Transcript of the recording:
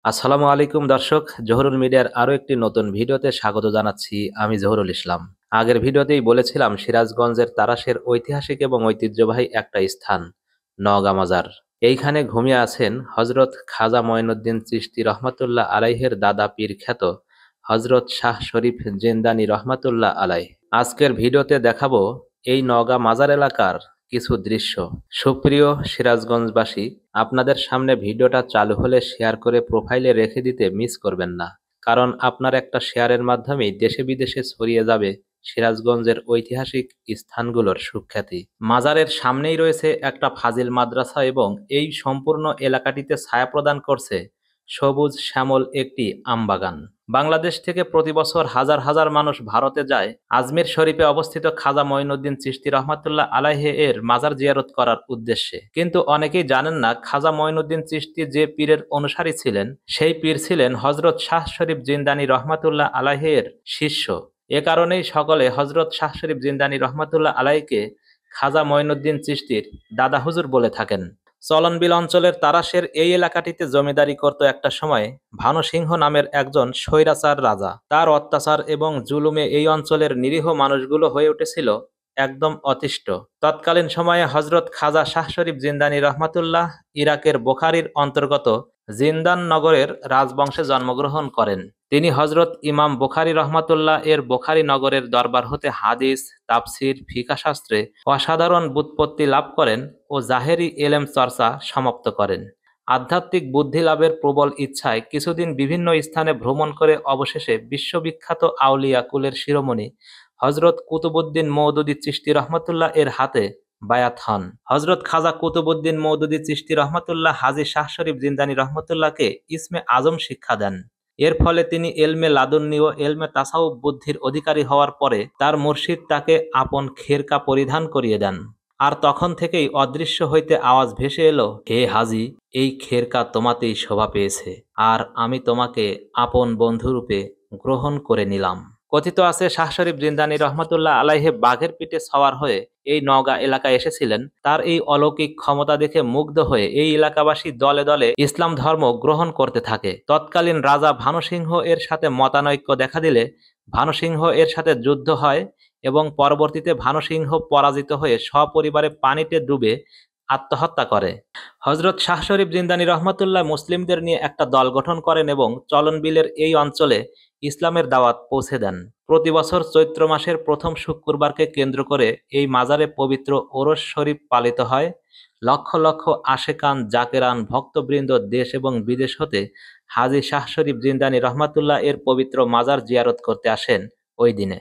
আসসালামু আলাইকুম দর্শক, জহুরুল মিডিয়ার আরো একটি নতুন ভিডিওতে স্বাগত জানাচ্ছি। আমি জহুরুল ইসলাম। আগের ভিডিওতেই বলেছিলাম সিরাজগঞ্জের তারাশের ঐতিহাসিক এবং ঐতিহ্যবাহী একটা স্থান নওগাঁ মাজার। এইখানে ঘুমিয়ে আছেন হজরত খাজা মঈনুদ্দিন চিশতি রহমাতুল্লাহ আলাইহের দাদা পীর খ্যাত হজরত শাহ শরীফ জিন্দানি রহমাতুল্লাহ আলাইহ। আজকের ভিডিওতে দেখাবো এই নওগাঁ মাজার এলাকার কিছু দৃশ্য। সুপ্রিয় সিরাজগঞ্জবাসী, আপনাদের সামনে ভিডিওটা চালু হলে শেয়ার করে প্রোফাইলে রেখে দিতে মিস করবেন না, কারণ আপনার একটা শেয়ারের মাধ্যমেই দেশে বিদেশে ছড়িয়ে যাবে সিরাজগঞ্জের ঐতিহাসিক স্থানগুলোর সুখ্যাতি। মাজারের সামনেই রয়েছে একটা ফাজিল মাদ্রাসা এবং এই সম্পূর্ণ এলাকাটিতে ছায়া প্রদান করছে সবুজ শ্যামল একটি আমবাগান। বাংলাদেশ থেকে প্রতি বছর হাজার হাজার মানুষ ভারতে যায় আজমির শরীফে অবস্থিত খাজা মঈনুদ্দিন চিশতি রহমাতুল্লাহ আলাইহি এর মাজার জিয়ারত করার উদ্দেশ্যে। কিন্তু অনেকেই জানেন না খাজা মঈনুদ্দিন চিশতি যে পীরের অনুসারী ছিলেন সেই পীর ছিলেন হজরত শাহ শরীফ জিন্দানি রহমাতুল্লাহ আলাইহি এর শিষ্য। এ কারণেই সকলে হজরত শাহ শরীফ জিন্দানি রহমাতুল্লাহ আলাইকে খাজা মঈনুদ্দিন চিশতির দাদা হুজুর বলে থাকেন। চলনবিল অঞ্চলের তারাশের এই এলাকাটিতে জমিদারি করত একটা সময় ভানু সিংহ নামের একজন স্বৈরাচার রাজা। তার অত্যাচার এবং জুলুমে এই অঞ্চলের নিরীহ মানুষগুলো হয়ে উঠেছিল একদম অতিষ্ঠ। তৎকালীন সময়ে হজরত খাজা শাহ শরীফ জিন্দানি রহমাতুল্লাহ ইরাকের বোখারির অন্তর্গত জিন্দান নগরের রাজবংশে জন্মগ্রহণ করেন। তিনি হজরত ইমাম বুখারী রহমাতুল্লাহ এর বুখারী নগরের দরবার হতে হাদিস, তাফসির, ফিকহ শাস্ত্রে অসাধারণ ব্যুৎপত্তি লাভ করেন ও জাহেরি এলেম চর্চা সমাপ্ত করেন। আধ্যাত্মিক বুদ্ধি লাভের প্রবল ইচ্ছায় কিছুদিন বিভিন্ন স্থানে ভ্রমণ করে অবশেষে বিশ্ববিখ্যাত আউলিয়া কুলের শিরোমণি হজরত কুতুবুদ্দিন মওদুদী চিশতি রহমাতুল্লাহ এর হাতে বায়াত হন। হজরত খাজা কুতুবুদ্দিন মওদুদী চিশতি রহমাতুল্লাহ হাজী শাহ শরীফ জিন্দানি রহমাতুল্লাহকে ইসমে আজম শিক্ষা দেন। এর ফলে তিনি এলমে লাদুন্নি ও এলমে তাসাউফ বুদ্ধির অধিকারী হওয়ার পরে তার মুর্শিদ তাকে আপন খেরকা পরিধান করিয়ে দেন। আর তখন থেকেই অদৃশ্য হইতে আওয়াজ ভেসে এলো, হে হাজী, এই খেরকা তোমাতেই শোভা পেয়েছে, আর আমি তোমাকে আপন বন্ধুরূপে গ্রহণ করে নিলাম। কথিত আছে শাহ শরীফ জিন্দানি রহমাতুল্লাহ আলাইহে বাঘের পিঠে সওয়ার হয়ে এই নওগাঁ এলাকায় এসেছিলেন। তার এই অলৌকিক ক্ষমতা দেখে মুগ্ধ হয়ে এই এলাকাবাসী দলে দলে ইসলাম ধর্ম গ্রহণ করতে থাকে। তৎকালীন রাজা ভানু সিংহ এর সাথে মতানৈক্য দেখা দিলে ভানু সিংহ এর সাথে যুদ্ধ হয় এবং পরবর্তীতে ভানু সিংহ পরাজিত হয়ে সপরিবারে পানিতে ডুবে আত্মহত্যা করে। হজরত শাহ শরীফ জিন্দানি রহমাতুল্লাহ মুসলিমদের নিয়ে একটা দল গঠন করেন এবং চলনবিলের এই অঞ্চলে ইসলামের দাওয়াত পৌঁছে দেন। প্রতি বছর চৈত্র মাসের প্রথম শুক্রবারকে কেন্দ্র করে এই মাজারে পবিত্র ওরস শরীফ পালিত হয়। লক্ষ লক্ষ আশেকান, জাকেরান, ভক্তবৃন্দ দেশ এবং বিদেশ হতে হাজী শাহ শরীফ জিন্দানি রহমাতুল্লাহ এর পবিত্র মাজার জিয়ারত করতে আসেন ওই দিনে।